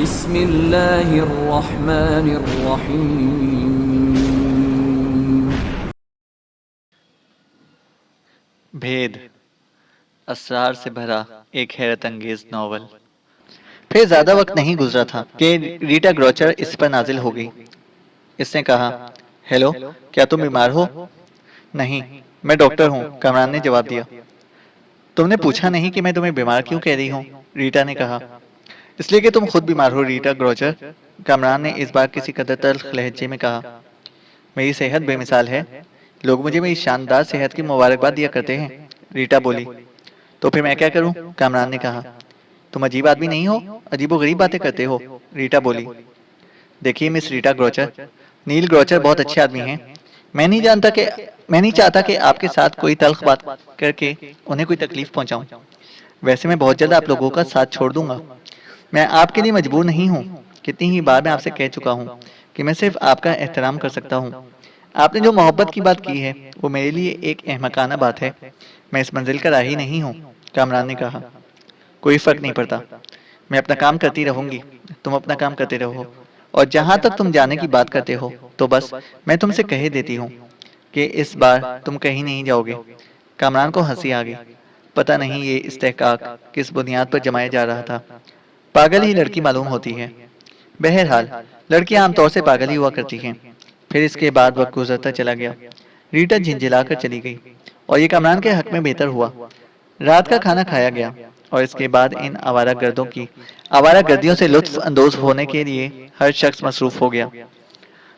बिस्मिल्लाहिर्रहमानिर्रहीम। भेद असरार से भरा एक हैरत अंगेज नावल। फिर ज्यादा वक्त नहीं गुजरा था कि रीटा ग्रोचर इस पर नाजिल हो गई। इसने कहा, हेलो, क्या तुम बीमार हो? नहीं, मैं डॉक्टर हूँ, कमरान ने जवाब दिया। तुमने पूछा नहीं कि मैं तुम्हें बीमार क्यों कह रही हूँ? रीटा ने कहा। इसलिए कि तुम खुद बीमार हो रीटा ग्रोचर, कमरान ने इस बार किसी कदर तल्ख लहजे में कहा। मेरी सेहत बेमिसाल है, लोग मुझे मेरी शानदार सेहत की मुबारकबाद दिया करते हैं, रीटा बोली। तो फिर मैं क्या करूं? कामरान ने कहा। तुम अजीब आदमी नहीं हो, अजीबो गरीब बातें करते हो, रीटा बोली। देखिए मिस रीटा ग्रोचर, नील ग्रोचर बहुत अच्छे आदमी हैं। मैं नहीं जानता कि मैं नहीं चाहता कि आपके साथ कोई तल्ख बात करके उन्हें कोई तकलीफ पहुंचाऊं। वैसे मैं बहुत जल्द आप लोगों का साथ छोड़ दूंगा। मैं आपके लिए मजबूर नहीं हूँ। कितनी ही बार मैं आपसे कह चुका हूँ कि मैं सिर्फ आपका एहतराम कर सकता हूँ। आपने जो मोहब्बत की बात की है वो मेरे लिए एक अहमकाना बात है। मैं इस मंजिल का राही नहीं हूँ, कामरान ने कहा। कोई फर्क नहीं पड़ता, मैं अपना काम करती रहूंगी, तुम अपना काम करते रहो। और जहां तक तुम जाने की बात करते हो तो बस मैं तुमसे कह देती हूँ कि इस बार तुम कहीं नहीं जाओगे। कामरान को हंसी आ गई। पता नहीं ये इस्तेहकाक किस बुनियाद पर जमाया जा रहा था। पागल ही लड़की मालूम होती है। बहरहाल लड़कियां आमतौर से पागल ही हुआ करती हैं। फिर इसके बाद वक्त गुजरता चला गया। रीटा झिंझिलाकर चली गई और ये कामरान के हक में बेहतर हुआ। रात का खाना खाया गया और इसके बाद इन आवारा गर्दियों से लुत्फ अंदोज होने के लिए हर शख्स मसरूफ हो गया।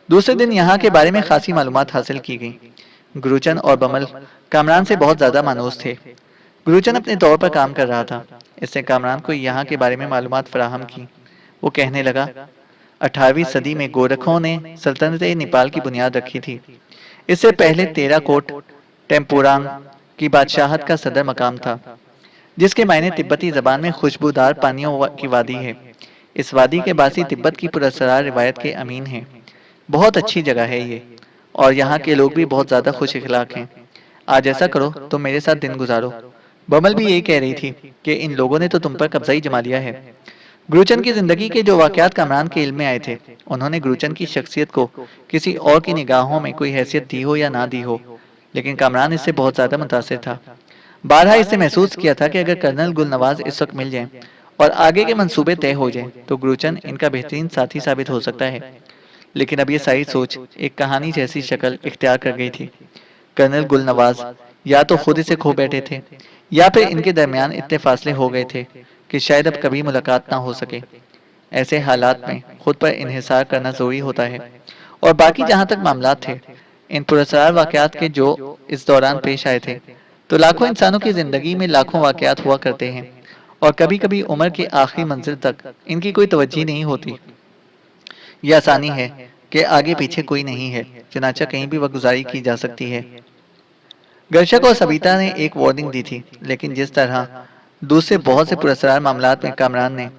दूसरे दिन यहाँ के बारे में खासी मालूमात हासिल की गई। गुरुचन और बमल कामरान से बहुत ज्यादा मानूस थे। गुरुचन अपने तौर पर काम कर रहा था। इसने कामरान को यहाँ के बारे में मालूमात फराहम की। वो कहने लगा, 18वीं सदी में गोरखों ने सल्तनत नेपाल की बुनियाद रखी थी। इससे पहले तेराकोट टेम्पुरांग की बादशाहत का सदर मकाम था, जिसके मायने तिब्बती जबान में खुशबूदार पानियों की वादी है। इस वादी के बासी तिब्बत की पुरस्सरार रिवायत के अमीन हैं। बहुत अच्छी जगह है ये, और यहाँ के लोग भी बहुत ज्यादा खुश इखलाक हैं। आज ऐसा करो, तुम मेरे साथ दिन गुजारो। बमल भी यही कह रही थी कि इन लोगों ने तो तुम पर कब्जा ही जमा लिया है। गुरुचन की जिंदगी के जो वाकयात कामरान के इल्म में आए थे, उन्होंने गुरुचन की शख्सियत को किसी और की निगाहों में कोई हैसियत दी हो या ना दी हो, लेकिन कामरान इससे बहुत ज्यादा मुतासिर था। बारहा इससे महसूस किया था कि अगर कर्नल गुलनवाज इस वक्त मिल जाएं और आगे के मंसूबे तय हो जाएं, तो गुरुचन इनका बेहतरीन साथी साबित हो सकता है। लेकिन अब ये सारी सोच एक कहानी जैसी शक्ल इख्तियार कर गई थी। कर्नल गुलनवाज या तो खुद इसे खो बैठे थे, या फिर इनके दरमियान इतने फासले हो गए थे कि शायद अब कभी मुलाकात ना हो सके। ऐसे हालात में खुद पर इन्हिसार करना जरूरी होता है। और बाकी जहां तक मामला थे, इन पुरस्कार वाकयात के जो इस दौरान पेश आए थे, तो लाखों इंसानों की जिंदगी में लाखों वाकयात हुआ करते हैं, और कभी कभी उम्र की आखिरी मंजिल तक इनकी कोई तवज्जो नहीं होती। यह आसानी है कि आगे पीछे कोई नहीं है, चुनाचा कहीं भी वक्तगुजारी की जा सकती है। गर्शक और सबिता ने एक वार्निंग दी थी, लेकिन जिस तरह दूसरे बहुत से पुरस्कार मामलात में कामरान ने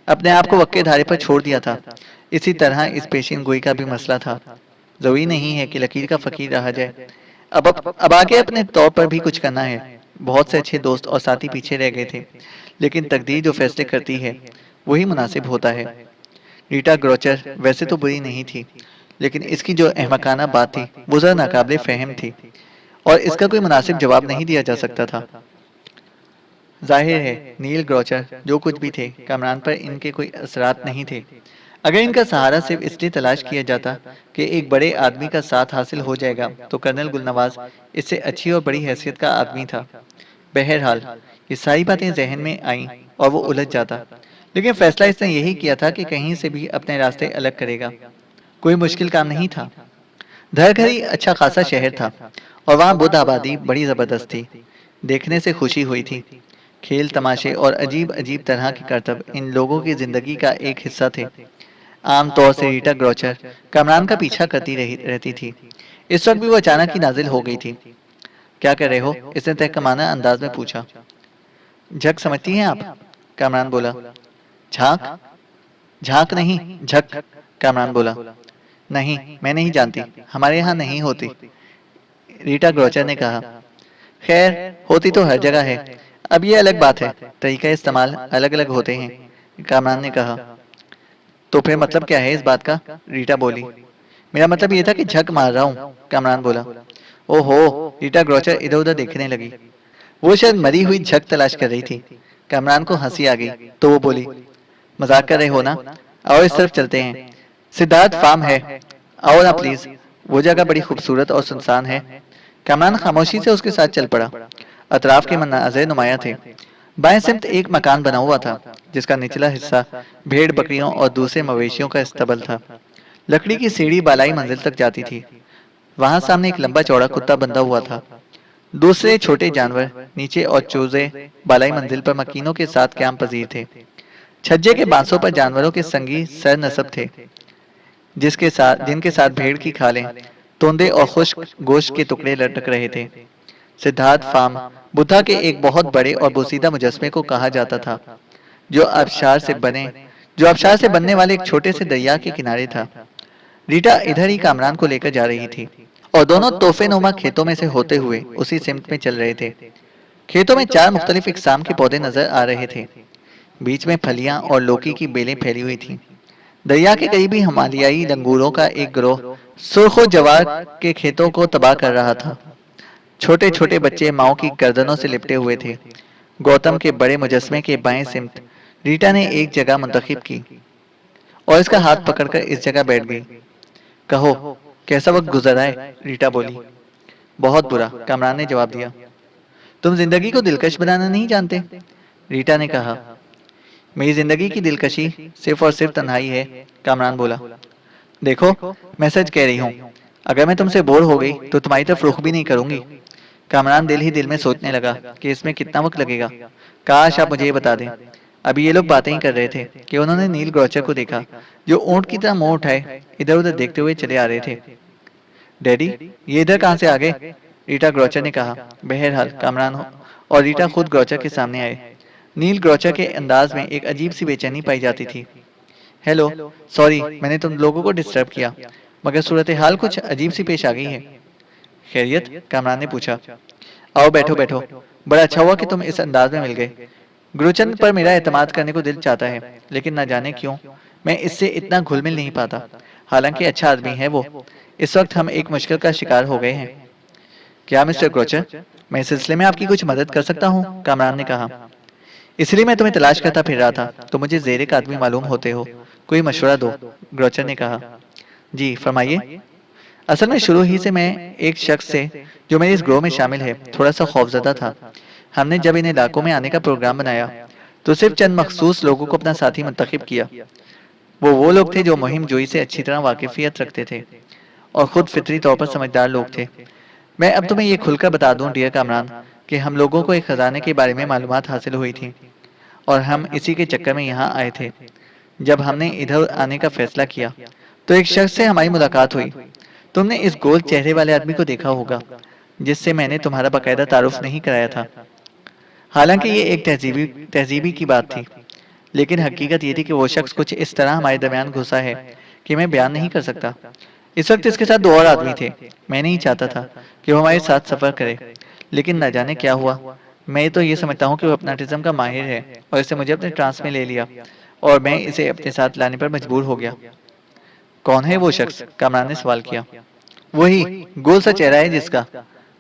अपने आप को वक्के धारे पर छोड़ दिया था, इसी तरह इस पेशिन गोई का भी मसला था। जरूरी नहीं है कि लकीर का फकीर रहा जाए। अब आगे अपने तौर पर भी कुछ करना है। बहुत से अच्छे दोस्त और साथी पीछे रह गए थे, लेकिन तकदीर जो फैसले करती है वही मुनासिब होता है। रीटा ग्रोचर वैसे तो बुरी नहीं थी, लेकिन इसकी जो अहमकाना बात थी वो जरा नाकाबिले फहम थी, और इसका कोई मुनासिब जवाब नहीं दिया जा सकता था। जाहिर है नील ग्रोचर जो कुछ भी थे, कामरान पर इनके कोई असरात नहीं थे। अगर इनका सहारा सिर्फ इसलिए तलाश किया जाता कि एक बड़े आदमी का साथ हासिल हो जाएगा, तो कर्नल गुलनवाज इससे अच्छी और बड़ी हैसियत का आदमी था। बहरहाल ये सारी बातें जहन में आईं और वो उलझ जाता, लेकिन फैसला इसने यही किया था कि कहीं से भी अपने रास्ते अलग करेगा। कोई मुश्किल काम नहीं था। धरघरी अच्छा खासा शहर था, और वहाँ बुद्ध आबादी बड़ी जबरदस्त थी। देखने से खुशी हुई थी। खेल तमाशे और अजीब अजीब तरह के करतब इन लोगों की जिंदगी का एक हिस्सा थे। आमतौर से रीटा ग्रोचर कामरान का पीछा करती रहती थी। इस वक्त भी वो अचानक ही नाजिल हो गई थी। क्या कर रहे हो? इसने तहकमाना अंदाज में पूछा। झक समझती हैं आप? कामरान बोला। झांक? झांक नहीं, झक, कामरान बोला। नहीं, मैं नहीं जानती, हमारे यहाँ नहीं होती, रीटा ग्रोचर ने कहा। खैर, होती तो हर जगह है। अब ये अलग बात है, तरीका इस्तेमाल अलग अलग होते हैं, कामरान ने कहा। तो फिर मतलब क्या है इस बात का? रीटा बोली। मेरा मतलब ये था कि झक मार रहा हूँ, कामरान बोला। ओहो, रीटा ग्रोचर इधर उधर देखने लगी। वो शायद मरी हुई झक तलाश कर रही थी। कामरान को हंसी आ गई तो वो बोली, मजाक कर रहे हो ना? आओ इस तरफ चलते हैं। सिद्धार्थ फार्म है, आओ ना प्लीज। वो जगह बड़ी खूबसूरत और सुनसान है। कामरान खामोशी से उसके साथ चल पड़ा। अतराफ के मनाज़िर नुमाया थे। बाएं सिमत एक मकान बना हुआ था, जिसका निचला हिस्सा भेड़ बकरियों और दूसरे मवेशियों का इस्तबल था। लकड़ी की सीढ़ी बालाई मंजिल तक जाती थी। वहां सामने एक लंबा चौड़ा कुत्ता बंधा हुआ था। दूसरे छोटे जानवर नीचे और चूजे बालाई मंजिल पर मकीनों के साथ क्याम पजीर थे। छज्जे के बांसों पर जानवरों के संगी सर नसब थे, जिनके साथ भेड़ की खालें, तोंदे और खुश्क गोश्त के टुकड़े लटक रहे थे। सिद्धार्थ फार्म बुद्धा के एक बहुत बड़े और बोसीदा मुजस्मे को कहा जाता था, जो आबशार से बने जो आबशार से बनने वाले एक छोटे से दरिया के किनारे था। रीटा इधर ही कामरान को लेकर जा रही थी और दोनों तोहफे नुमा खेतों में से होते हुए उसी सिमत में चल रहे थे। खेतों में चार मुख्तलिफ इकसाम के पौधे नजर आ रहे थे। बीच में फलियां और लौकी की बेलें फैली हुई थीं। दरिया के करीब ही हिमालयाई लंगूरों का एक गिरोह सुर्खो जवार के खेतों को तबाह कर रहा था। छोटे छोटे बच्चे माओ की गर्दनों से लिपटे हुए थे। गौतम के बड़े मुजस्मे के बाएं सिमत रीटा ने एक जगह मुंतखब की और इसका हाथ पकड़कर इस जगह बैठ गई। कहो, कैसा वक्त गुजरा है? रीटा बोली। बहुत बुरा, कामरान ने जवाब दिया। तुम जिंदगी को दिलकश बनाना नहीं जानते, रीटा ने कहा। मेरी जिंदगी की दिलकशी सिर्फ और सिर्फ तन्हाई है, कामरान बोला। देखो, मैं सच कह रही हूँ। अगर मैं तुमसे बोर हो गई तो तुम्हारी तरफ रुख भी नहीं करूंगी। कामरान दिल ही दिल में सोचने लगा कि इसमें कितना वक्त लगेगा। काश आप मुझे ये बता दें। अभी ये लोग बातें ही कर रहे थे कि उन्होंने नील ग्रोचर को देखा, जो ऊंट की तरह मुंह उठाए इधर उधर देखते हुए चले आ रहे थे। डैडी, ये इधर कहाँ से आ गए? रीटा ग्रोचर ने कहा। बहरहाल कामरान और रीटा खुद ग्रोचर के सामने आए। नील ग्रोचर के अंदाज में एक अजीब सी बेचैनी पाई जाती थी। हेलो, सॉरी मैंने तुम लोगों को डिस्टर्ब किया, मगर सूरत हाल कुछ अजीब सी पेश आ गई है। खैरियत? कामरान ने पूछा। आओ बैठो बैठो, बड़ा अच्छा हुआ कि तुम इस अंदाज में मिल गए। गुरुचंद पर मेरा एतमाद करने को दिल चाहता है, लेकिन न जाने क्यों मैं इससे इतना घुल मिल नहीं पाता। हालांकि अच्छा आदमी है वो। इस वक्त हम एक मुश्किल का शिकार हो गए हैं। क्या मिस्टर ग्रोचर, मैं इस सिलसिले में आपकी कुछ मदद कर सकता हूँ? कामरान ने कहा। इसलिए मैं तुम्हें तलाश करता फिर रहा था। तो मुझे ज़ेरे का आदमी मालूम होते हो, कोई मशवरा दो, ग्रोचर ने कहा। जी फरमाइए। असल में शुरू ही से मैं एक शख्स से जो मेरे इस ग्रोह में शामिल है थोड़ा सा खौफजदा था। हमने जब इन इलाकों में आने का प्रोग्राम बनाया तो सिर्फ चंद मखसूस लोगों को अपना साथी मुंतखब किया। वो लोग थे जो मुहिम जोई से अच्छी तरह वाकिफियत रखते थे और खुद फितरी तौर पर समझदार लोग थे। मैं अब तुम्हें ये खुलकर बता दूं डियर कामरान कि हम लोगों को एक खजाने के बारे में मालूमात हासिल हुई थी और हम इसी के चक्कर में यहाँ आए थे। जब हमने इधर आने का फैसला किया तो एक शख्स से हमारी मुलाकात हुई। तुमने इस गोल चेहरे वाले आदमी को देखा होगा जिससे मैंने तुम्हारा बाकायदा तारुफ नहीं कराया था। हालांकि ये एक तहजीबी की बात थी, लेकिन हकीकत ये थी कि वो शख्स कुछ इस तरह हमारे दरमियान घुसा है कि मैं बयान नहीं कर सकता। इस वक्त इसके साथ दो और आदमी थे। मैं नहीं चाहता था कि वो हमारे साथ सफर करे, लेकिन न जाने क्या हुआ। मैं तो ये समझता हूँ कि वो अपनाटिज्म का माहिर है और इससे मुझे अपने ट्रांस में ले लिया और मैं इसे अपने साथ लाने पर मजबूर हो गया। कौन है वो शख्स? कामरान ने सवाल किया। वही गोल सा चेहरा है जिसका,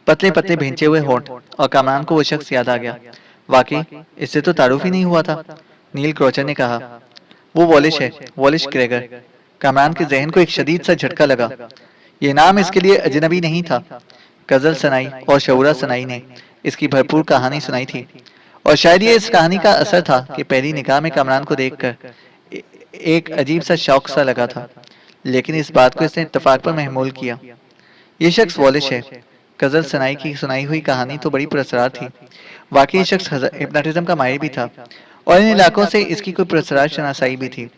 पतले पतले भेंचे हुए होंठ। और कामरान को वो शख्स याद आ गया। वाकई इससे तो तारुफ ही नहीं हुआ था, नील क्रोचर ने कहा। वो वॉलिश है, वॉलिश क्रेगर। कामरान के जहन को एक शदीद सा झटका लगा। ये नाम इसके लिए अजनबी नहीं था। गजल सनाई और शऊरा सनाई ने इसकी भरपूर कहानी सुनाई थी और शायद ये इस कहानी का असर था कि पहली निगाह में कामरान को देखकर एक अजीब सा शौक सा लगा था, लेकिन इस बात को इसने इत्तेफाक पर महमूल किया। ये शख्स वॉलिश है। गजल सनाई की सुनाई हुई कहानी तो बड़ी पुरस्कार थी। वाकई ये शख्स हिप्नोटिज्म का माहिर भी था और इन इलाकों से इसकी कोई पुरस्कार शनासाई भी थी।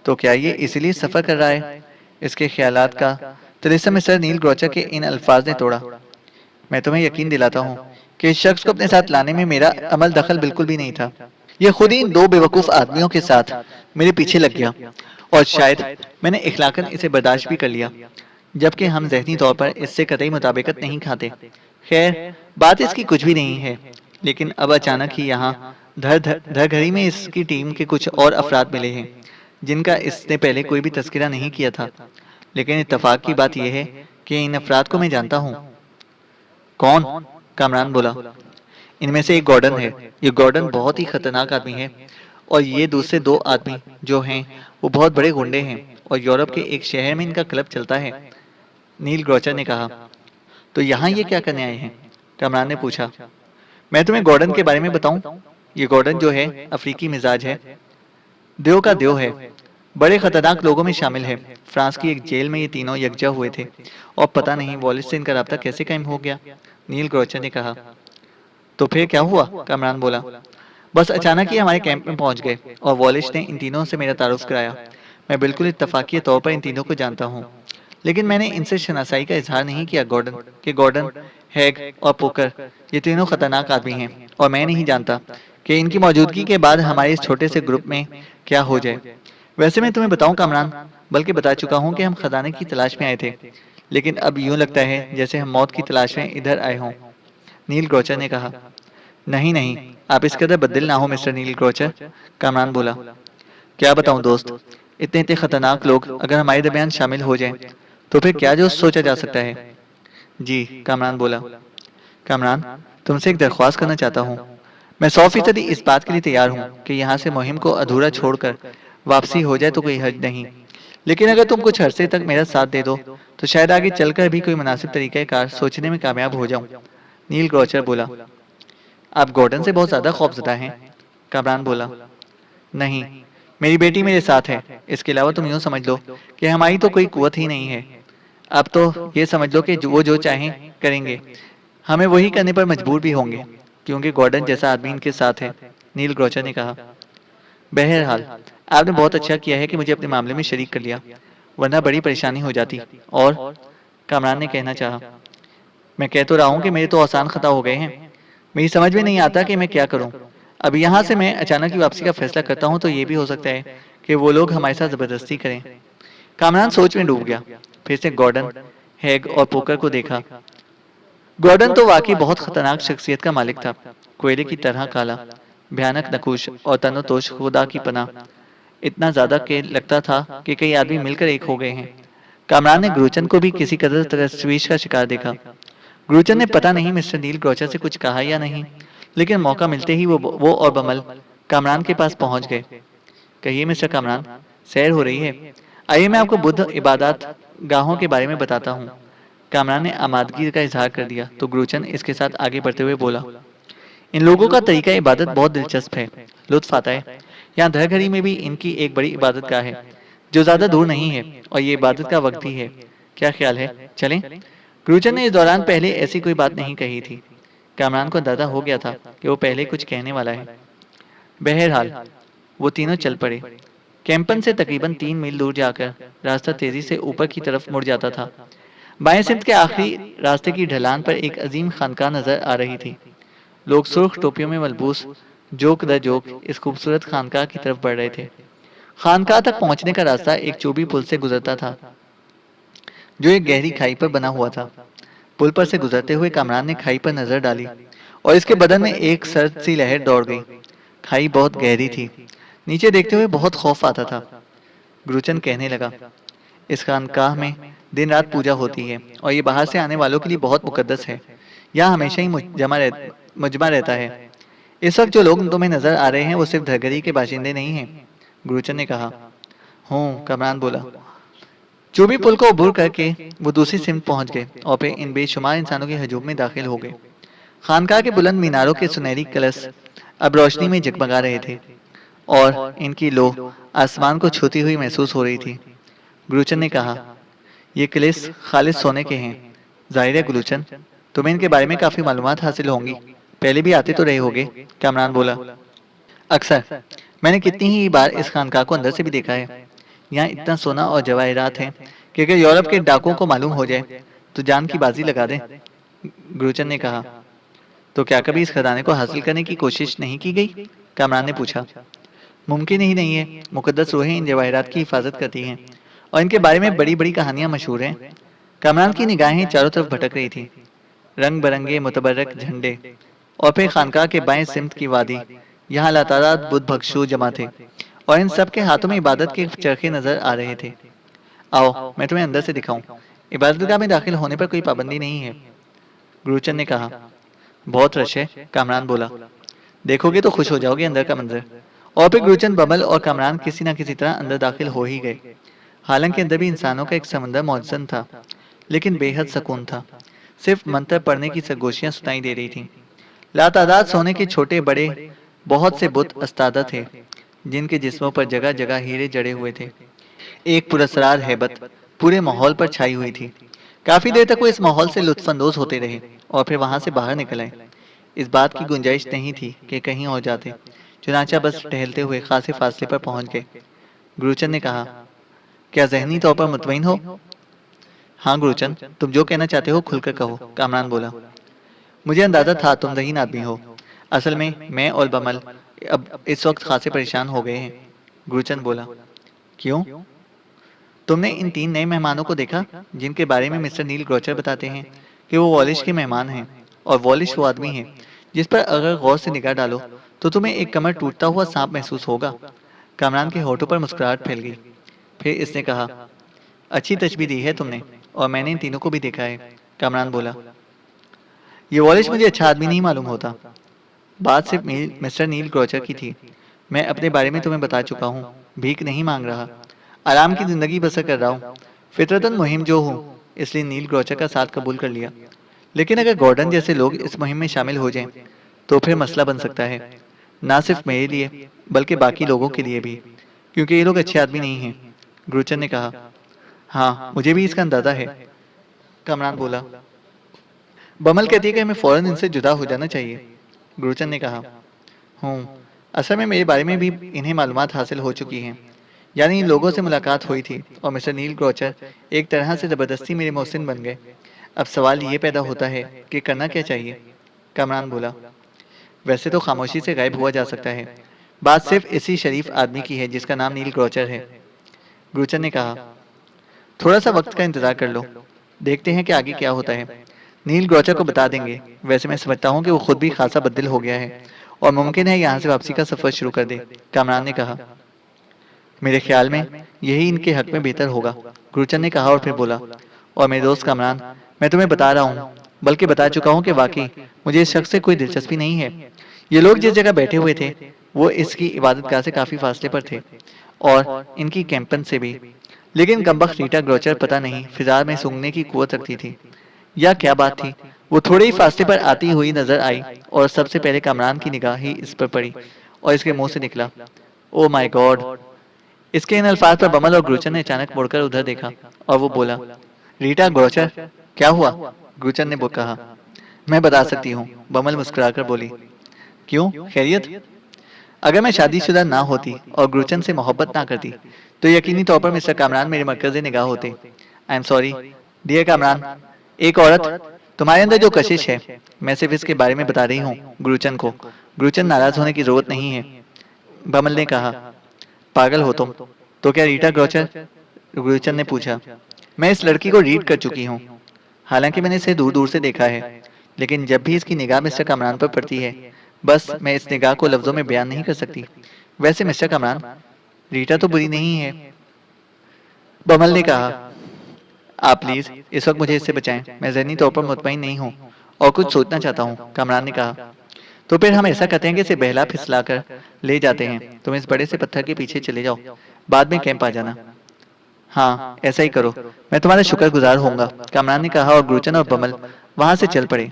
तो क्या ये इसलिए सफर कर रहा है? इसके ख्यालात का तिलिस्म में सर नील ग्रोचर के इन अल्फाज ने तोड़ा। मैं तुम्हें यकीन दिलाता हूँ कि इस शख्स को अपने साथ लाने में मेरा अमल दखल बिल्कुल भी नहीं था। यह खुद ही इन दो बेवकूफ आदमियों के साथ मेरे पीछे लग गया और शायद मैंने इखलाकन इसे बर्दाश्त भी कर लिया, जबकि हम जहनी तौर पर इससे कतई मुताबिकत नहीं खाते। खैर, बात इसकी कुछ भी नहीं है, लेकिन अब अचानक ही यहाँ धर घरी में इसकी टीम के कुछ और अफराद मिले हैं जिनका इससे पहले कोई भी तस्करा नहीं किया था। लेकिन इत्तेफाक की बात यह है कि इन अफराद को मैं जानता हूँ। कौन? कामरान बोला। इनमें से एक गॉर्डन है। ये गॉर्डन बहुत ही खतरनाक आदमी है और ये दूसरे दो आदमी जो हैं वो बहुत बड़े गुंडे हैं और यूरोप के एक शहर में इनका क्लब चलता है। नील ग्रोचर ने कहा। तो यहाँ ये क्या करने आए हैं? कामरान ने पूछा। मैं तुम्हें गॉर्डन के बारे में बताऊं? ये गॉर्डन जो है अफ्रीकी मिजाज है, देव का देव है, बड़े खतरनाक लोगों में शामिल है। फ्रांस की एक जेल में ये तीनों यकजा हुए थे और पता नहीं वॉलिस से इनका राब्ता कैसे कायम हो गया। नील ग्रोचर ने कहा। तो फिर क्या हुआ? कामरान बोला। बस अचानक ही हमारे कैंप में पहुंच गए और वॉलिस ने इन तीनों से मेरा तारुफ कराया। मैं बिल्कुल इत्तफाकी तौर पर इन तीनों को जानता हूँ, लेकिन मैंने इनसे शनासाई का इजहार नहीं किया। गॉर्डन, हैग और पोकर ये तीनों खतरनाक आदमी हैं और मैं नहीं जानता कि इनकी मौजूदगी के बाद हमारे इस छोटे से ग्रुप में क्या हो जाए। वैसे मैं तुम्हें बताऊं कामरान, बल्कि बता चुका हूं कि हम खजाने की तलाश में आए थे, लेकिन अब यूं लगता है जैसे हम मौत की तलाश में इधर आए हों। नील ग्रोचर ने कहा। नहीं नहीं, आप इस कदर बददिल ना हो मिस्टर नील ग्रोचर, कामरान बोला। क्या बताऊं दोस्त, इतने इतने खतरनाक लोग अगर हमारे दरमियान शामिल हो जाएं, तो फिर क्या जो सोचा जा सकता है। जी, कामरान बोला। कामरान, तुमसे एक दरख्वास्त करना चाहता हूँ। मैं 100% इस बात के लिए तैयार हूँ कि यहाँ से मुहिम को अधूरा छोड़कर वापसी हो जाए तो कोई हर्ज नहीं। लेकिन अगर तुम कुछ अरसे तक मेरा साथ दे दो तो शायद आगे चलकर भी कोई मुनासिब तरीका कार सोचने में कामयाब हो जाऊं। नील ग्रोचर बोला। आप गॉर्डन से बहुत ज्यादा खौफजदा हैं, कामरान बोला। नहीं, मेरी बेटी मेरे साथ है। इसके अलावा तुम यूं समझ लो कि हमारी तो कोई कुवत ही नहीं है। अब तो ये समझ लो कि वो जो चाहें करेंगे, हमें वही करने पर मजबूर भी होंगे, क्योंकि गॉर्डन जैसा आदमी इनके साथ है। नील ग्रोचर ने कहा। बहरहाल, आपने बहुत अच्छा किया है कि मुझे अपने मामले में शरीक कर लिया, वरना बड़ी परेशानी हो जाती। और कामरान ने कहना चाहा। मैं कह तो रहा हूँ कि मेरे तो आसान खता हो गए हैं। मेरी समझ में नहीं आता कि मैं क्या करूँ। अब यहाँ से मैं अचानक ही वापसी का फैसला करता हूँ तो ये भी हो सकता है कि वो लोग हमारे साथ जबरदस्ती करें। कामरान सोच में डूब गया। फिर से गॉर्डन, हैग और पोकर को देखा। गॉर्डन तो वाकई बहुत खतरनाक शख्सियत का मालिक था। कोयले की तरह काला, भयानक नकुश और तनोतोष खुदा की पनाह। इतना ज्यादा के लगता था कि कई आदमी मिलकर एक हो गए हैं। कामरान ने ग्रोचन को भी किसी कदर तशवीश का शिकार देखा। ग्रोचन ने पता नहीं मिस्टर नील ग्रोचर से कुछ कहा या नहीं, लेकिन मौका मिलते ही वो और बमल कामरान के पास पहुंच गए। कहिए मिस्टर कामरान, सैर हो रही है? आइए मैं आपको बुद्ध इबादत गाहों के बारे में बताता हूँ। कामरान ने आमादगी का इजहार कर दिया तो ग्रोचन इसके साथ आगे बढ़ते हुए बोला। इन लोगों का तरीका इबादत बहुत दिलचस्प है, लुत्फ आता है। यहाँ धरघड़ी में भी इनकी एक बड़ी इबादत गाह है जो ज्यादा दूर नहीं है और ये इबादत का वक्त भी है। क्या ख्याल है, चलें? क्रूचर ने इस दौरान पहले ऐसी कोई बात नहीं कही थी। कामरान को अंदाजा हो गया था कि वो पहले कुछ कहने वाला है। बहरहाल, वो तीनों चल पड़े। कैंपन से तकरीबन 3 मील दूर जाकर रास्ता तेजी से ऊपर की तरफ मुड़ जाता था। बाएं सिमत के आखिरी रास्ते की ढलान पर एक अजीम खानकाह नजर आ रही थी। लोग सुर्ख टोपियों में मलबूस जोक द जोक इस खूबसूरत खानकाह की तरफ बढ़ रहे थे। खानकाह तक पहुंचने का रास्ता एक चूबी पुल से गुजरता था जो एक गहरी खाई पर बना हुआ था। पुल पर से गुजरते हुए कामरान ने खाई पर नजर डाली और इसके बदन में एक सर्द सी लहर दौड़ गई। खाई बहुत गहरी थी। नीचे देखते हुए बहुत खौफ आता था। गुरुचन कहने लगा, इस खानकाह में दिन रात पूजा होती है और ये बाहर से आने वालों के लिए बहुत मुकद्दस है। यहाँ हमेशा ही मुजमा रहता है। इस वक्त जो लोग तुम्हें नजर आ रहे हैं वो सिर्फ धरगरी के बाशिंदे नहीं हैं, गुरुचन ने कहा। हूँ, कमरान बोला। चूबी पुल को अबूर करके वो दूसरी सिमत पहुंच गए और फिर इन बेशुमार इंसानों के हजूम में दाखिल हो गए। खानकाह के बुलंद मीनारों के सुनहरी कलश अब रोशनी में जगमगा रहे थे और इनकी लो आसमान को छूती हुई महसूस हो रही थी। गुरुचन ने कहा, ये किलिस खालिद सोने के हैं। जाहिर है गुरुचन, तुम्हें इनके बारे में काफी मालूमात हासिल होंगी। पहले भी आते तो रहे होगे, कामरान बोला। अक्सर। मैंने कितनी ही बार इस खानकाह को अंदर से भी देखा है। यहाँ इतना सोना और जवाहरात है कि अगर यूरोप के डाकुओं को मालूम हो जाए तो जान की बाजी लगा दें। गुरुचन ने कहा। तो क्या कभी इस खजाने को हासिल करने की कोशिश नहीं की गई? कामरान ने पूछा। मुमकिन ही नहीं है। मुकद्दस रूहें इन जवाहरात की हिफाजत करती हैं और इनके बारे में बड़ी बड़ी कहानियां मशहूर हैं। कामरान की निगाहें चारों तरफ भटक रही थी। रंग बिरंगे मुतबर्रक झंडे और फिर खानकाह के बाएं सिमत की वादी, यहाँ लातादाद बुद्ध भक्षु जमा थे और इन सब के हाथों में इबादत के चरखे नजर आ रहे थे। आओ, मैं तुम्हें अंदर से दिखाऊं। इबादतगाह में दाखिल होने पर कोई पाबंदी नहीं है, गुरुचंद ने कहा। बहुत रश है, कामरान बोला। देखोगे तो खुश हो जाओगे अंदर का मंजर। और फिर गुरुचंद, बमल और कामरान किसी न किसी तरह अंदर दाखिल हो ही गए। हालांकि अंदर भी इंसानों का एक समंदर मौजूद था, लेकिन बेहद सुकून था। सिर्फ मंत्र पढ़ने की सरगोशियां सुनाई दे रही थीं। लातादाद सोने के छोटे बड़े बहुत से बुत अस्तादा थे, जिनके जिस्मों पर जगह जगह हीरे जड़े हुए थे। एक पुरस्कार हैबत पूरे माहौल पर छाई हुई थी। काफी देर तक वो इस माहौल से लुत्फानंदोज होते रहे और फिर वहां से बाहर निकल आए। इस बात की गुंजाइश नहीं थी कि कहीं और जाते, चुनाचा बस टहलते हुए खासे फासले पर पहुंच गए। गुरुचंद ने कहा, क्या जहनी तौर पर मुतमईन हो? हाँ गुरुचंद, तुम जो कहना चाहते हो खुलकर कहो, कामरान बोला। मुझे अंदाजा था तुम रहीन आदमी हो। असल में मैं और बमल अब इस वक्त खासे परेशान हो गए हैं, गुरुचंद बोला। क्यों? तुमने इन 3 नए मेहमानों को देखा, जिनके बारे में मिस्टर नील ग्रोचर बताते हैं कि वो वॉलिश के मेहमान हैं। और वॉलिश वो आदमी है जिस पर अगर गौर से निगाह डालो तो तुम्हें एक कमर टूटता हुआ सांप महसूस होगा। कामरान के होठों पर मुस्कुराहट फैल गई। फिर इसने कहा, अच्छी तशबीह दी है तुमने, और मैंने इन तीनों को भी देखा है, कामरान बोला। ये वॉलिश मुझे अच्छा आदमी नहीं मालूम होता। बात सिर्फ मिस्टर नील ग्रोचर की थी। मैं अपने बारे में तुम्हें बता चुका हूँ। भीख नहीं मांग रहा, आराम की जिंदगी बसर कर रहा हूँ। फितरतन मुहिम जो हूँ, इसलिए नील ग्रोचर का साथ कबूल कर लिया। लेकिन अगर गॉर्डन जैसे लोग इस मुहिम में शामिल हो जाएं, तो फिर मसला बन सकता है। ना सिर्फ मेरे लिए, बल्कि बाकी लोगों के लिए भी, क्योंकि ये लोग अच्छे आदमी नहीं हैं, गुरुचर ने कहा। हाँ, मुझे भी इसका अंदाजा है, कमरान बोला। बमल कहती है कि हमें फौरन इनसे जुदा हो जाना चाहिए, गुरुचर ने कहा। असल में मेरे बारे में भी इन्हें मालूमात हासिल हो चुकी हैं। यानी इन लोगों से मुलाकात हुई थी और मिस्टर नील ग्रोचर एक तरह से जबरदस्ती मेरे मोहसिन बन गए। अब सवाल ये पैदा होता है कि करना क्या चाहिए, कमरान बोला। वैसे तो खामोशी से गायब हुआ जा सकता है। बात सिर्फ इसी शरीफ आदमी की है जिसका नाम नील ग्रोचर है, ग्रोचर ने कहा। थोड़ा सा वक्त का इंतजार कर लो, देखते हैं कि आगे क्या होता है। नील ग्रोचर को बता देंगे। वैसे मैं समझता हूँ कि वो खुद भी खासा बददिल हो गया है और मुमकिन है यहाँ से वापसी का सफर शुरू कर दे, कामरान ने कहा। मेरे ख्याल में यही इनके हक में बेहतर होगा, गुरुचर ने कहा और फिर बोला। और मेरे दोस्त कामरान, मैं तुम्हें बता रहा हूँ, बल्कि बता चुका हूँ कि वाकई मुझे इस शख्स से कोई दिलचस्पी नहीं है। ये लोग जिस जगह बैठे हुए थे वो इसकी इबादतगाह से काफी फासले पर थे और इनकी कैंपन से भी। लेकिन कमबख्त रीटा ग्रोचर पता नहीं फिजा में सूंघने की कुवत रखती थी या क्या बात थी। वो थोड़े ही फासले पर आती हुई नजर आई और सबसे पहले कामरान की निगाह ही इस पर पड़ी और इसके मुंह से निकला, ओ माय गॉड। इसके इन अल्फाज पर बमल और गुरुचर ने अचानक मुड़कर उधर देखा और वो बोला, रीटा ग्रोचर, क्या हुआ? गुरुचर ने कहा। मैं बता सकती हूँ, बमल मुस्कुराकर बोली। क्यों, खैरियत? अगर मैं शादीशुदा ना होती और गुरुचंद से मोहब्बत ना करती तो यकीनी तौर पर मिस्टर कामरान मेरे मरकज निगाह होते। I am sorry dear Kamran. एक औरत, तुम्हारे अंदर जो कशिश है, मैं सिर्फ इसके बारे में बता रही हूँ गुरुचंद को। गुरुचंद, नाराज होने की जरूरत नहीं है, बमल ने कहा। पागल हो तुम। तो क्या रीटा ग्रोचर? गुरुचंद ने पूछा। मैं इस लड़की को रीड कर चुकी हूँ। हालांकि मैंने इसे दूर दूर से देखा है, लेकिन जब भी इसकी निगाह मिस्टर कामरान पर पड़ती है, बस मैं इस निगाह को लफ्जों में बयान नहीं कर सकती। वैसे मिस्टर कामरान, रीटा तो बुरी नहीं है, बमल ने कहा। आप प्लीज इस वक्त मुझे इससे बचाएं। मैं ज़हनी तौर पर मुतमईन नहीं हूँ और कुछ सोचना चाहता हूँ, कामरान ने कहा। तो फिर हम ऐसा करते हैं कि इसे बहला फिसला कर ले जाते हैं। तुम इस बड़े से पत्थर के पीछे चले जाओ, बाद में कैंप आ जाना। हाँ, ऐसा ही करो, मैं तुम्हारा शुक्रगुजार होऊंगा, कामरान ने कहा और गुरुचन और बमल वहां से चल पड़े।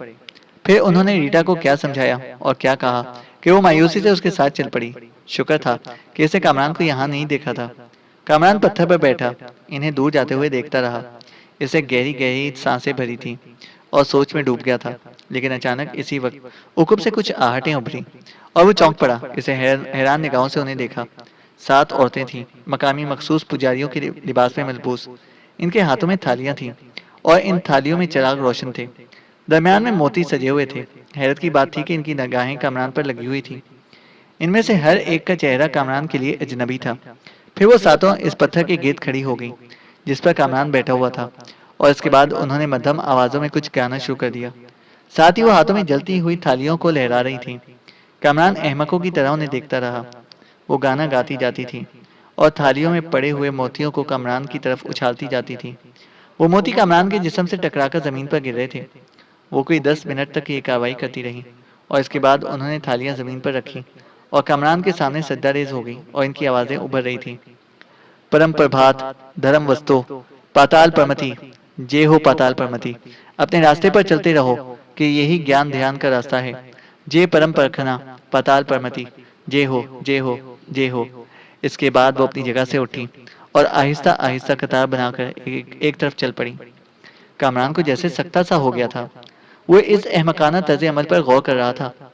फिर उन्होंने रीटा को क्या समझाया और क्या कहा कि वो मायूसी से उसके साथ चल पड़ी। शुक्र था कि इसे कामरान को यहाँ नहीं देखा था। कामरान पत्थर पर बैठा इन्हें दूर जाते हुए देखता रहा। इसे गहरी गहरी सांसें भरी थी और सोच में डूब गया था। लेकिन अचानक इसी वक्त उकुब से कुछ आहटें उभरी और वो चौंक पड़ा। इसे हैरान निगाहों से उन्हें देखा। 7 औरतें थीं, मकामी मखसूस पुजारियों के लिबास में मलबूस। इनके हाथों में थालियां थीं और इन थालियों में चिराग रोशन थे। दरमियान में मोती सजे हुए थे। हैरत की बात थी कि इनकी निगाहें कामरान पर लगी हुई थी। इनमें से हर एक का चेहरा कामरान के लिए अजनबी था। फिर वो सातों इस पत्थर के गिर्द खड़ी हो गई जिस पर कामरान बैठा हुआ था और इसके बाद उन्होंने मध्यम आवाजों में कुछ कहना शुरू कर दिया। साथ ही वो हाथों में जलती हुई थालियों को लहरा रही थी। कामरान अहमकों की तरह उन्हें देखता रहा। वो गाना गाती जाती थी और थालियों में पड़े हुए मोतियों को कामरान की तरफ उछालती जाती थी। वो मोती कामरान के जिस्म से टकराकर जमीन पर गिर रहे थे। वो कोई 10 मिनट तक ये कार्रवाई करती रही और इसके बाद उन्होंने थालियां जमीन पर रखी और कामरान के सामने सज्जारेज हो गई और इनकी आवाजें उभर रही थी। परम प्रभात, धर्म वस्तु, पाताल परमति, जे हो पाताल परमति। अपने रास्ते पर चलते रहो कि यही ज्ञान ध्यान का रास्ता है। जे परम परखना, पाताल परमति, जे हो, जे हो, जे हो। इसके बाद वो अपनी जगह से उठी और आहिस्ता आहिस्ता कतार बनाकर एक तरफ चल पड़ी। कामरान को जैसे सख्ता सा हो गया था। वो इस अहमकाना तर्ज अमल पर गौर कर रहा था।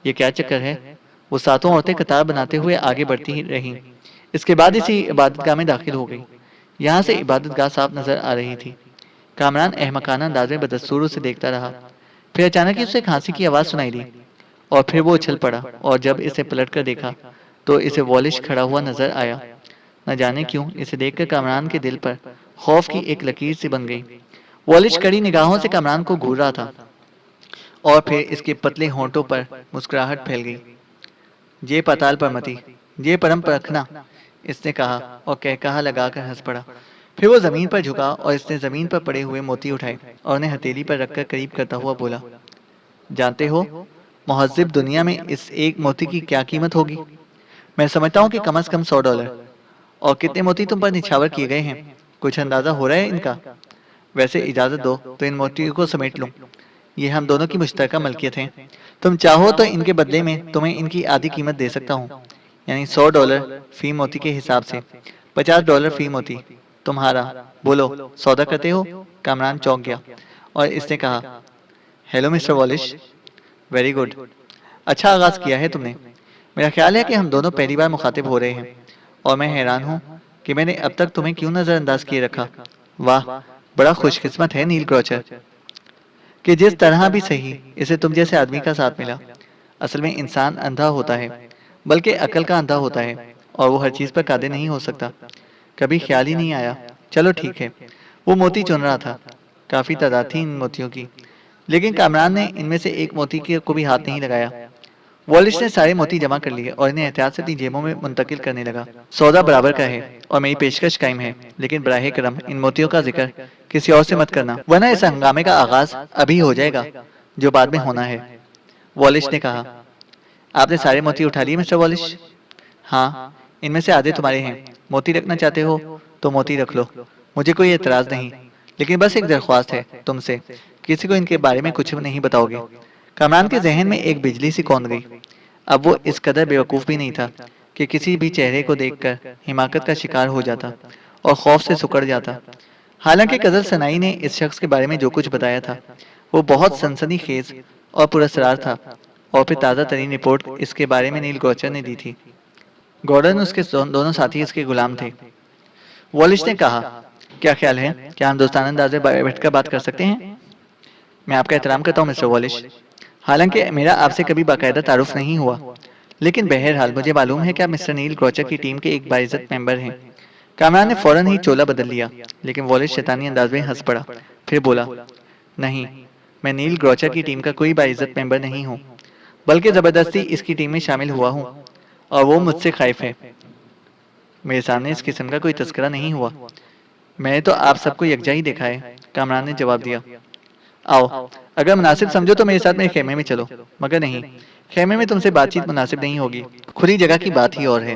ये क्या चक्कर है? वो सातों औरतें कतार बनाते हुए आगे बढ़ती ही रहीं। इसके बाद इसी इबादतगाह में दाखिल हो गई। यहाँ से इबादतगाह साफ नजर आ रही थी। कामरान अहमकाना अंदाज में बदस्तूर उसे देखता रहा। फिर अचानक ही उसे खांसी की आवाज सुनाई दी और फिर वो उछल पड़ा और जब इसे पलट कर देखा तो इसे वॉलिश खड़ा हुआ नजर आया। न जाने क्यों इसे देखकर कामरान के दिल पर खौफ की एक लकीर सी बन गई। वॉलिश कड़ी निगाहों से कामरान को घूर रहा था और फिर इसके पतले होंठों पर मुस्कुराहट फैल गई। ये पाताल परमति, ये परम परखना, इसने कहा और कहकहा लगाकर हंस पड़ा। फिर वो जमीन पर झुका और इसने जमीन पर पड़े हुए मोती उठाए और उन्हें हथेली पर रखकर करीब करता हुआ बोला, जानते हो मुहज्जिब दुनिया में इस एक मोती की क्या कीमत होगी? मैं समझता हूँ कि कम से कम $100। और कितने मोती तुम पर निछावर किए गए हैं? कुछ अंदाजा हो रहा है इनका? वैसे इजाजत दो तो इन मोतियों को समेट लूं। ये हम दोनों की मुश्तरका मलकियत है। तुम चाहो तो इनके बदले में तुम्हें इनकी आधी कीमत दे सकता हूँ, यानी $100 फी मोती के हिसाब से, $50 फी मोती। तुम्हारा, बोलो सौदा करते हो? कामरान चौंक गया और इसने कहा, हेलो मिस्टर वॉलिश, वेरी गुड। अच्छा आगाज किया है तुमने। मेरा ख्याल है कि हम दोनों पहली बार मुखातिब हो रहे हैं और मैं हैरान हूँ कि मैंने अब तक तुम्हें क्यों नजरअंदाज किए रखा। वाह, बड़ा खुशकिस्मत है नील ग्रोचर कि जिस तरह भी सही इसे तुम जैसे आदमी का साथ मिला। असल में इंसान अंधा होता है, बल्कि अकल का अंधा होता है और वो हर चीज पर कादिर नहीं हो सकता। कभी ख्याल ही नहीं आया। चलो ठीक है। वो मोती चुन रहा था। काफी तादाद थी इन मोतियों की, लेकिन कामरान ने इनमें से एक मोती के को भी हाथ नहीं लगाया। वॉलिश ने सारे मोती जमा कर लिए और इन्हें एहतियात से अपनी जेबों में मुंतकिल करने लगा। सौदा बराबर का है और मेरी पेशकश कायम है, लेकिन बराहे करम इन मोतियों का जिक्र किसी और से मत करना, वरना इस हंगामे का आगाज अभी हो जाएगा जो बाद में होना है। वॉलिश ने कहा, आपने सारे मोती उठा लिए मिस्टर वॉलिश? हाँ, इनमें से आधे तुम्हारे हैं। मोती रखना चाहते हो तो मोती रख लो, मुझे कोई एतराज नहीं। लेकिन बस एक दरख्वास्त है तुमसे, किसी को इनके बारे में कुछ नहीं बताओगे। कामरान के जहन में एक बिजली सी कौंध गई। अब वो इस कदर बेवकूफ़ भी नहीं था कि किसी भी चेहरे को देखकर हिमाकत का शिकार हो जाता और खौफ से सुकड़ जाता। हालांकि कजल सनाई ने इस शख्स के बारे में जो कुछ बताया था वो बहुत सनसनीखेज और पुरस्कार था, और फिर ताज़ा तरीन रिपोर्ट इसके बारे में नील गौचर ने दी थी। गॉर्डन उसके दोनों साथी इसके गुलाम थे। वॉलिश ने कहा, क्या ख्याल है, क्या हम दोस्ताना अंदाज में बैठकर बात कर सकते हैं? मैं आपका एहतराम करता हूँ मिस्टर वॉलिश, हालांकि मेरा आपसे कभी बाकायदा तारुफ नहीं हुआ, लेकिन बहरहाल मुझे मालूम है कि आप मिस्टर नील ग्रोचर की टीम के एक बाइज्जत मेंबर हैं। कामरान ने फौरन ही चोला बदल लिया, लेकिन वॉलिश शैतानी अंदाज में हंस पड़ा। फिर बोला, नहीं, मैं नील ग्रोचर की टीम का कोई बाइज्जत मेंबर नहीं हूँ, बल्कि जबरदस्ती इसकी टीम में शामिल हुआ हूँ और वो मुझसे खौफ है। मेरे सामने इस किस्म का कोई तस्करा नहीं हुआ। मैंने तो आप सबको यकजा ही देखा है, कामरान ने जवाब दिया। आओ, अगर मुनासिब समझो तो मेरे साथ मेरे खेमे में चलो, मगर नहीं, खेमे में तुमसे बातचीत मुनासिब नहीं होगी। खुली जगह की बात ही और है।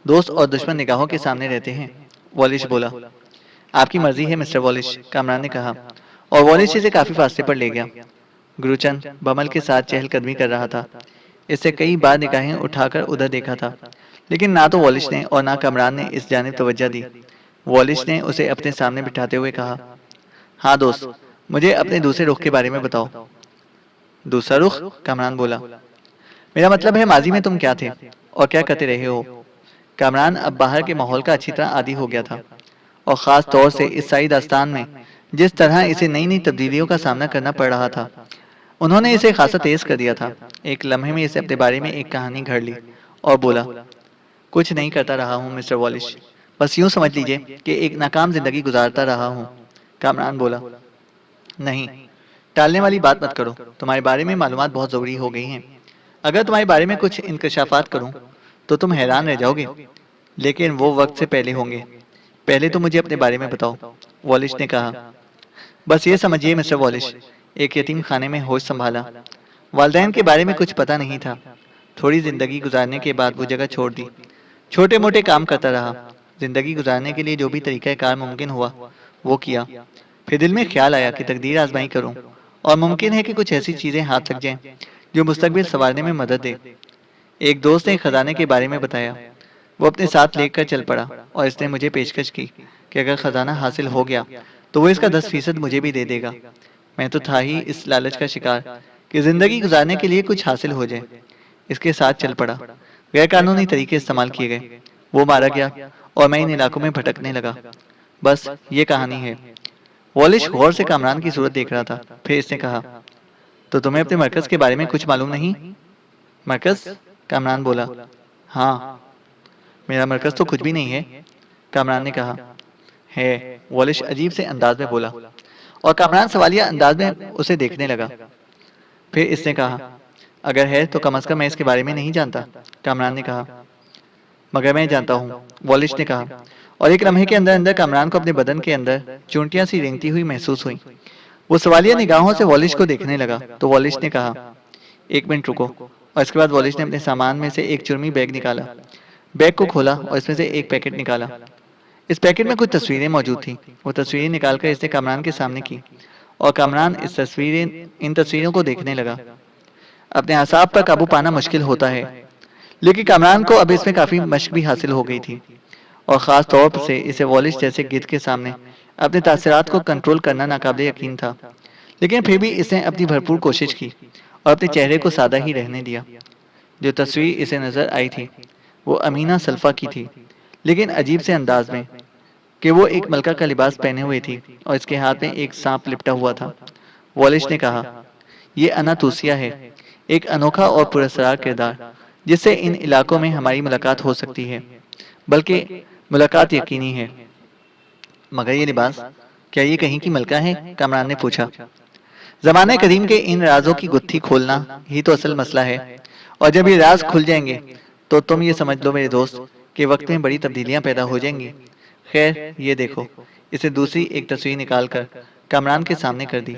दोस्त और दुश्मन निगाहों के सामने रहते हैं, वॉलिश बोला। आपकी मर्जी है मिस्टर वॉलिश, कामरान ने कहा, और वॉलिश इसे काफी फासले पर ले गया। गुरुचंद बमल के साथ चहलकदमी कर रहा था। इससे कई बार निगाहें उठाकर उधर देखा था, लेकिन ना तो वॉलिश ने और ना कामरान ने इस जानिब तवज्जो दी। वॉलिश ने उसे अपने सामने बिठाते हुए कहा, हाँ दोस्त, मुझे अपने दूसरे रुख के बारे में बताओ। दूसरा रुख? कामरान बोला, मेरा मतलब है माजी में तुम क्या थे और क्या करते रहे हो। कामरान अब बाहर के माहौल का अच्छी तरह आदी हो गया था, और ख़ास तौर से इस साई दास्तान में जिस तरह इसे नई नई तब्दीलियों का सामना करना पड़ रहा था, उन्होंने इसे खासा तेज कर दिया था। एक लम्हे में इसे अपने बारे में एक कहानी घड़ ली और बोला, कुछ नहीं करता रहा हूँ मिस्टर वॉलिश, बस यूं समझ लीजिए कि एक नाकाम जिंदगी गुजारता रहा हूँ। कामरान बोला, नहीं, टालने वाली बात मत करो, तुम्हारे बारे में मालूमात बहुत ज़रूरी हो गई हैं। अगर तुम्हारे बारे में कुछ इंकशाफात करूँ तो तुम हैरान रह जाओगे, लेकिन वो वक्त से पहले होंगे। पहले तो मुझे अपने बारे में बताओ, वॉलिश ने कहा। बस ये समझिए मिस्टर वॉलिश, एक यतीम खाने में होश संभाला। वालदैन के बारे में कुछ पता नहीं था। थोड़ी जिंदगी गुजारने के बाद वो जगह छोड़ दी। छोटे मोटे काम करता रहा। जिंदगी गुजारने के लिए जो भी तरीका कार मुमकिन हुआ वो किया। फिर दिल में ख्याल आया कि तकदीर आजमाई करूं, और मुमकिन है कि कुछ ऐसी चीजें हाथ लग जाएं जो मुस्तकबिल संवारने में मदद दे। एक दोस्त ने खजाने के बारे में बताया। वो अपने साथ लेकर चल पड़ा और इसने मुझे पेशकश की कि अगर खजाना हासिल हो गया तो वो इसका 10% मुझे भी दे देगा। मैं तो था ही इस लालच का शिकार कि जिंदगी गुजारने के लिए कुछ हासिल हो जाए। इसके साथ चल पड़ा। गैर कानूनी तरीके इस्तेमाल किए गए। वो मारा गया और मैं इन इलाकों में भटकने लगा। बस ये कहानी है। वॉलिश गौर से कामरान की सूरत देख रहा था। फिर इसने कहा, तो तुम्हें अपने मरकज के बारे में कुछ मालूम नहीं? मरकज? कामरान बोला, हाँ, मेरा मरकज तो कुछ भी नहीं है। कामरान ने कहा, है। वॉलिश अजीब से अंदाज में बोला और कामरान सवालिया अंदाज में उसे देखने लगा। फिर इसने कहा, अगर है तो कम से कम मैं इसके बारे में नहीं जानता। कामरान ने कहा, मगर मैं जानता हूँ, वॉलिश ने कहा। और एक लम्हे के अंदर अंदर कामरान को अपने बदन के अंदर चूंटियां सी रेंगती हुई महसूस हुई। वो सवालिया निगाहों से वॉलिश को देखने लगा तो वॉलिश ने कहा, एक मिनट रुको। और इसके बाद वॉलिश ने अपने सामान में से एक चुर्मी बैग निकाला। बैग को खोला और इसमें से एक पैकेट निकाला। इस पैकेट में कुछ तस्वीरें मौजूद थीं। वो तस्वीरें निकालकर इसने कामरान के सामने की और कामरान इन तस्वीरों को देखने लगा। अपने असाब पर काबू पाना मुश्किल होता है, लेकिन कामरान को अब इसमें काफी मशक भी हासिल हो गई थी, और ख़ास तौर से इसे वॉलिश जैसे गिद्ध के सामने अपने तासरात को कंट्रोल करना नाकाबिले यकीन था। लेकिन फिर भी इसने अपनी भरपूर कोशिश की और अपने चेहरे को सादा ही रहने दिया। जो तस्वीर इसे नजर आई थी वो अमीना सल्फा की थी, लेकिन अजीब से अंदाज में कि वो एक मलका का लिबास पहने हुए थी और इसके हाथ में एक सांप लिपटा हुआ था। वॉलिश ने कहा, यह अना तूसिया है, एक अनोखा और पुरस्कार किरदार जिससे इन इलाकों में हमारी मुलाकात हो सकती है, बल्कि मुलाकात यकीनी है। मगर ये लिबास, क्या ये कहीं की मलका है? कामरान ने पूछा। जमाने कदीम के इन राजों की गुत्थी खोलना ही तो असल मसला है, और जब ये राज खुल जाएंगे तो तुम ये समझ लो मेरे दोस्त कि वक्त में बड़ी तब्दीलियां पैदा हो जाएंगी। खैर, ये देखो। इसे दूसरी एक तस्वीर निकालकर कामरान के सामने कर दी।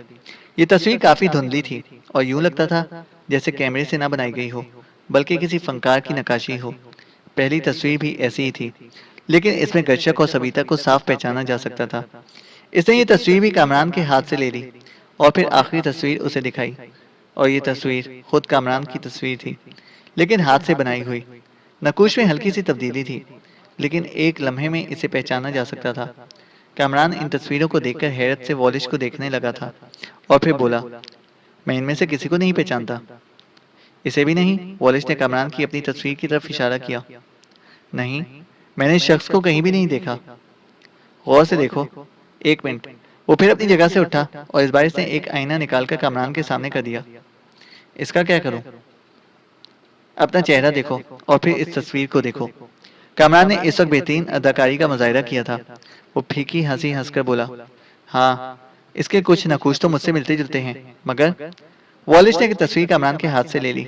ये तस्वीर काफी धुंधली थी और यूं लगता था जैसे कैमरे से ना बनाई गई हो, बल्कि किसी फनकार की नक्काशी हो। पहली तस्वीर भी ऐसी ही थी, लेकिन इसमें गर्शक और सविता को साफ पहचाना जा सकता था। इसने ये तस्वीर भी कामरान के हाथ से ले ली और फिर आखिरी तस्वीर उसे दिखाई, और ये तस्वीर खुद कामरान की तस्वीर थी, लेकिन हाथ से बनाई हुई। नकूश में हल्की सी तब्दीली थी, लेकिन एक लम्हे में इसे पहचाना जा सकता था। कामरान इन तस्वीरों को देखकर हैरत से वॉलिश को देखने लगा था और फिर बोला, मैं इनमें से किसी को नहीं पहचानता। इसे भी नहीं? वॉलिश ने कामरान की अपनी तस्वीर की तरफ इशारा किया। नहीं, मैंने इस शख्स को कहीं भी नहीं देखा। गौर से देखो। एक मिनट। वो फिर अपनी जगह से उठा और इस बार इसने एक आईना निकालकर कामरान के सामने कर दिया। इसका क्या करूं? अपना चेहरा देखो और फिर इस तस्वीर को देखो। कामरान ने इस वक्त बेहतरीन अदाकारी का मुजाहिरा किया था। वो फीकी हंसी हंसकर बोला, हाँ, इसके कुछ नकूश तो मुझसे मिलते जुलते हैं, मगर। वॉलिश ने तस्वीर कामरान के हाथ से ले ली।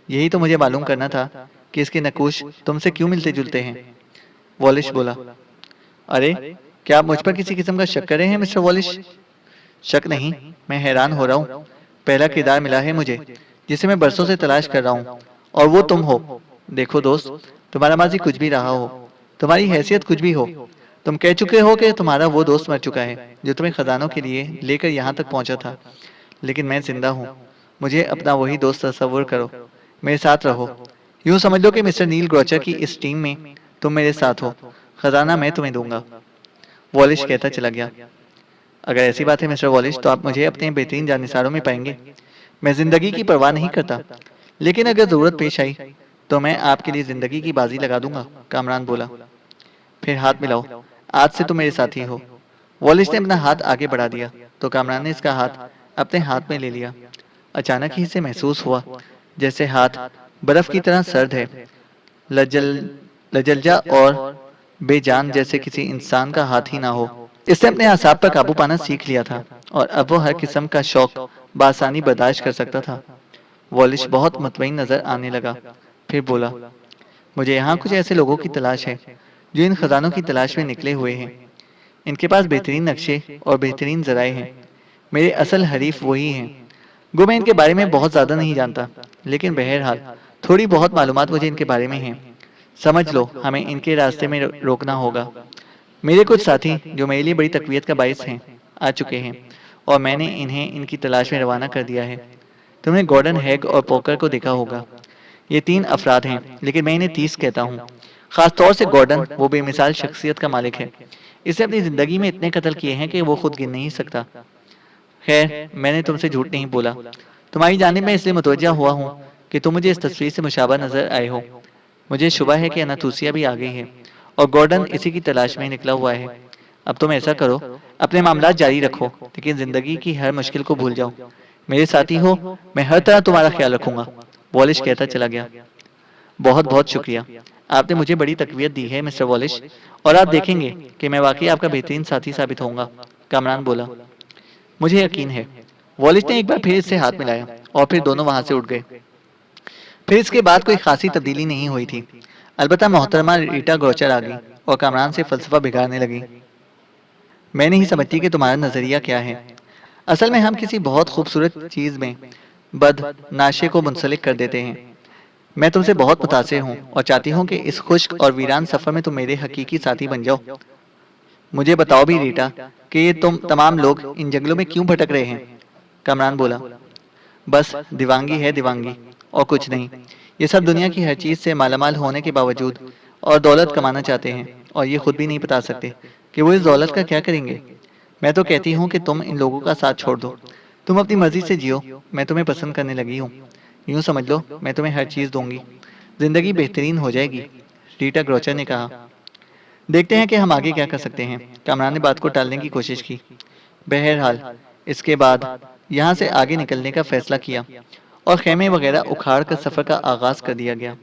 यही तो मुझे मालूम करना था कि इसके नकूश तुमसे क्यों मिलते जुलते हैं। वॉलिश बोला, अरे, क्या आप मुझ पर किसी किस्म का शक कर रहे हैं मिस्टर वॉलिश? शक नहीं, मैं हैरान हो रहा हूँ। पहला किरदार मिला है मुझे जिसे मैं बरसों से तलाश कर रहा हूँ, और वो तुम हो। देखो दोस्त, तुम्हारा माजी कुछ भी रहा हो, तुम्हारी हैसियत कुछ भी हो, तुम कह चुके हो कि तुम्हारा वो दोस्त मर चुका है जो तुम्हें खजानों के लिए लेकर यहाँ तक पहुँचा था, लेकिन मैं जिंदा हूँ। मुझे अपना वही दोस्त तस्वुर करो, मेरे साथ रहो। यूं समझ लो कि मिस्टर नील ग्रोचर की इस टीम में तुम मेरे साथ हो। खजाना मैं तुम्हें दूंगा। वॉलिश कहता चला गया। अगर ऐसी बात है मिस्टर वॉलिश, तो आप मुझे अपने बेहतरीन जानिसारों में पाएंगे। मैं जिंदगी की परवाह नहीं करता, लेकिन अगर जरूरत पेश आई तो मैं आपके लिए जिंदगी की बाजी लगा दूंगा। कामरान बोला, फिर हाथ मिलाओ, आज से तुम मेरे साथी हो। वॉलिश ने अपना हाथ आगे बढ़ा दिया तो कामरान ने इसका हाथ अपने हाथ में ले लिया। अचानक ही इसे महसूस हुआ जैसे हाथ बर्फ की तरह सर्द है, लजल लजलजा और बेजान, जैसे किसी इंसान का हाथ ही ना हो। इसने अपने असाब पर काबू पाना सीख लिया था और अब वो हर किस्म का शौक बासानी बर्दाश्त कर सकता था। वॉलिश बहुत मुतमईन नजर आने लगा। फिर बोला, मुझे यहाँ कुछ ऐसे लोगों की तलाश है जो इन खजानों की तलाश में निकले हुए हैं। इनके पास बेहतरीन नक्शे और बेहतरीन जराए हैं। मेरे असल हरीफ वही हैं। गो मैं इनके बारे में बहुत ज़्यादा नहीं जानता, लेकिन बहरहाल थोड़ी बहुत मालूमात मुझे इनके बारे में हैं। समझ लो, हमें इनके रास्ते में रोकना होगा। मेरे कुछ साथी जो मेरे लिए बड़ी तकवीत का बायस हैं आ चुके हैं, और मैंने इन्हें इनकी तलाश में रवाना कर दिया है। तुमने गॉर्डन हैग और पोकर को देखा होगा। ये 3 अफराद हैं, लेकिन मैं इन्हें 30 कहता हूँ। खास तौर से गॉर्डन, वो बेमिसाल शख्सियत का मालिक है। इसे अपनी ज़िंदगी में इतने कत्ल किए हैं कि वो खुद गिन नहीं सकता। खैर, मैंने तुमसे झूठ नहीं बोला। तुम्हारी जानिब मैं इसलिए मुतवज्जा हुआ हूँ कि तुम मुझे इस तस्वीर से मुशाबा नजर आए हो। मुझे शुबा है कि अनातुसिया भी आ गई है और गॉर्डन इसी की तलाश में निकला हुआ है। अब तुम ऐसा करो, अपने मामलात जारी रखो, लेकिन जिंदगी की हर मुश्किल को भूल जाओ। मेरे साथी हो, मैं हर तरह तुम्हारा ख्याल रखूंगा। वॉलिश कहता चला गया। बहुत बहुत शुक्रिया। आपने मुझे बड़ी तकवीत दी है मिस्टर वॉलिश, और आप देखेंगे कि मैं वाकई आपका बेहतरीन साथी साबित होऊंगा। कामरान बोला। मुझे यकीन है। वॉलिश ने एक बार फिर इससे हाथ मिलाया और फिर दोनों वहां से उठ गए। फिर इसके बाद कोई खासी तब्दीली नहीं हुई थी। अलबत्ता मोहतरमा रीटा ग्रोचर आ गई और कामरान से फलसफा बिगाड़ने लगी। मैं नहीं समझती कि तुम्हारा नजरिया क्या है। असल में हम किसी बहुत खूबसूरत चीज में बद नाशे को मुंसलिक कर देते हैं। मैं तुमसे बहुत मुतासिर हूँ और चाहती हूँ कि इस खुश्क और वीरान सफर में तुम मेरे हकीकी साथी बन जाओ। मुझे बताओ भी रीटा कि ये तुम तमाम लोग इन जंगलों में क्यों भटक रहे हैं। कामरान बोला। बस दीवांगी है दीवांगी, और कुछ नहीं। ये सब दुनिया की हर चीज़ से मालामाल होने के बावजूद और दौलत कमाना चाहते हैं, और ये खुद भी नहीं बता सकते कि वो इस दौलत का क्या करेंगे। मैं तो कहती हूँ कि तुम इन लोगों का साथ छोड़ दो। तुम अपनी मर्जी से जियो। मैं तुम्हें पसंद करने लगी हूँ। यूँ समझ लो, मैं तुम्हें हर चीज़ दूंगी। जिंदगी बेहतरीन हो जाएगी। रीटा ग्रोचर ने कहा। देखते हैं कि हम आगे क्या कर सकते हैं। कामरान ने बात को टालने की कोशिश की। बहरहाल इसके बाद यहाँ से आगे निकलने का फैसला किया और खेमे वगैरह उखाड़ कर सफर का आगाज कर दिया गया।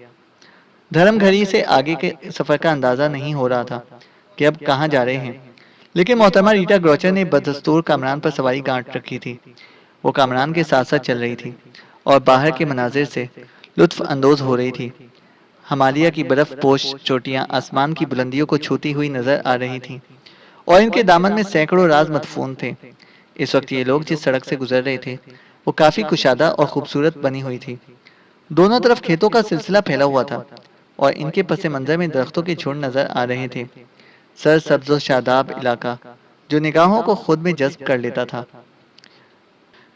धर्मघरी से आगे के सफर का अंदाजा नहीं हो रहा था कि अब कहाँ जा रहे हैं, लेकिन मोहतरमा रीटा ग्रोचर ने बदस्तूर कामरान पर सवारी गांठ रखी थी। वो कामरान के साथ साथ चल रही थी और बाहर के मनाजिर से लुत्फ अंदोज हो रही थी। हिमालय की बर्फ पोश चोटियां आसमान की बुलंदियों को छूती हुई नजर आ रही थीं, और इनके दामन में सैकड़ों राज मदफून थे। इस वक्त ये लोग जिस सड़क से गुजर रहे थे वो काफी कुशादा और खूबसूरत बनी हुई थी। दोनों तरफ खेतों का सिलसिला फैला हुआ था और इनके पस मंजर में दरख्तों के झुंड नजर आ रहे थे। सर सब्ज शादाब इलाका जो निगाहों को खुद में जज्ब कर लेता था।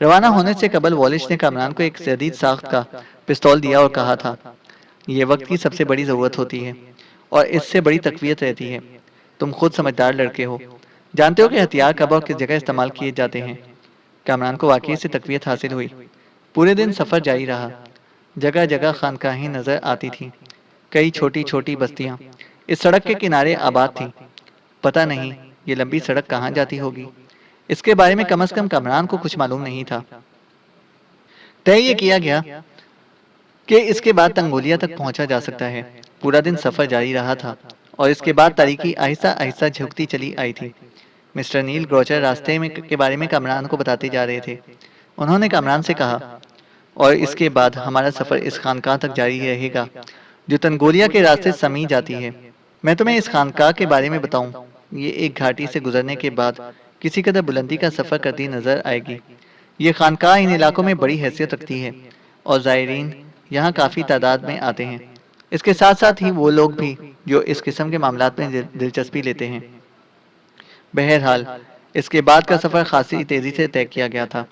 रवाना होने से कबल वॉलिश ने कामरान को एक जदीद साख्त का पिस्तौल दिया और कहा था, ये वक्त की सबसे बड़ी ज़रूरत होती है और इससे बड़ी तकवीत रहती है। तुम खुद समझदार लड़के हो, जानते हो कि हथियार कब और किस जगह इस्तेमाल किए जाते हैं। कामरान को वाकई से तकवीत हासिल हुई। पूरे दिन सफ़र जारी रहा। जगह जगह खानकाहें नजर आती थीं। कई छोटी छोटी बस्तियां इस सड़क के किनारे आबाद थीं। पता नहीं ये लंबी सड़क कहाँ जाती होगी। इसके बारे में कम से कम कामरान को कुछ मालूम नहीं था। तय ये किया गया कि इसके बाद तंगोलिया तक पहुंचा जा सकता है। पूरा दिन सफर जारी रहा था और इसके बाद तारीकी आहिस्ता आहिस्ता झुकती चली आई थी। मिस्टर नील ग्रोचर रास्ते में के बारे में कामरान को बताते जा रहे थे। उन्होंने कामरान से कहा, और इसके बाद हमारा सफर इस खानकाह तक जारी रहेगा जो तंगोलिया के रास्ते समी जाती है। मैं तुम्हें इस खानकाह के बारे में बताऊं, ये एक घाटी से गुजरने के बाद किसी कदर बुलंदी का सफर करती नजर आएगी। ये खानकाह इन इलाकों में बड़ी हैसियत रखती है और ज़ायरीन यहाँ काफ़ी तादाद में आते हैं। इसके साथ साथ ही वो लोग भी जो इस किस्म के मामलात में दिलचस्पी लेते हैं। बहरहाल इसके बाद का सफ़र खासी तेज़ी से तय किया गया था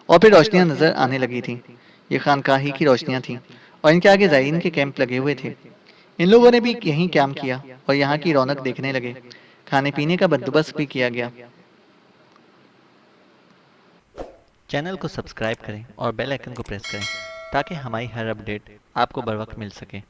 और फिर रोशनियां नज़र आने लगी थीं। ये खानकाही की रोशनियां थीं और इनके आगे ज़ायरीन के कैंप लगे हुए थे। इन लोगों ने भी यहीं कैंप किया और यहाँ की रौनक देखने लगे। खाने पीने का बंदोबस्त भी किया गया। चैनल को सब्सक्राइब करें और बेल आइकन को प्रेस करें ताकि हमारी हर अपडेट आपको बर वक्त मिल सके।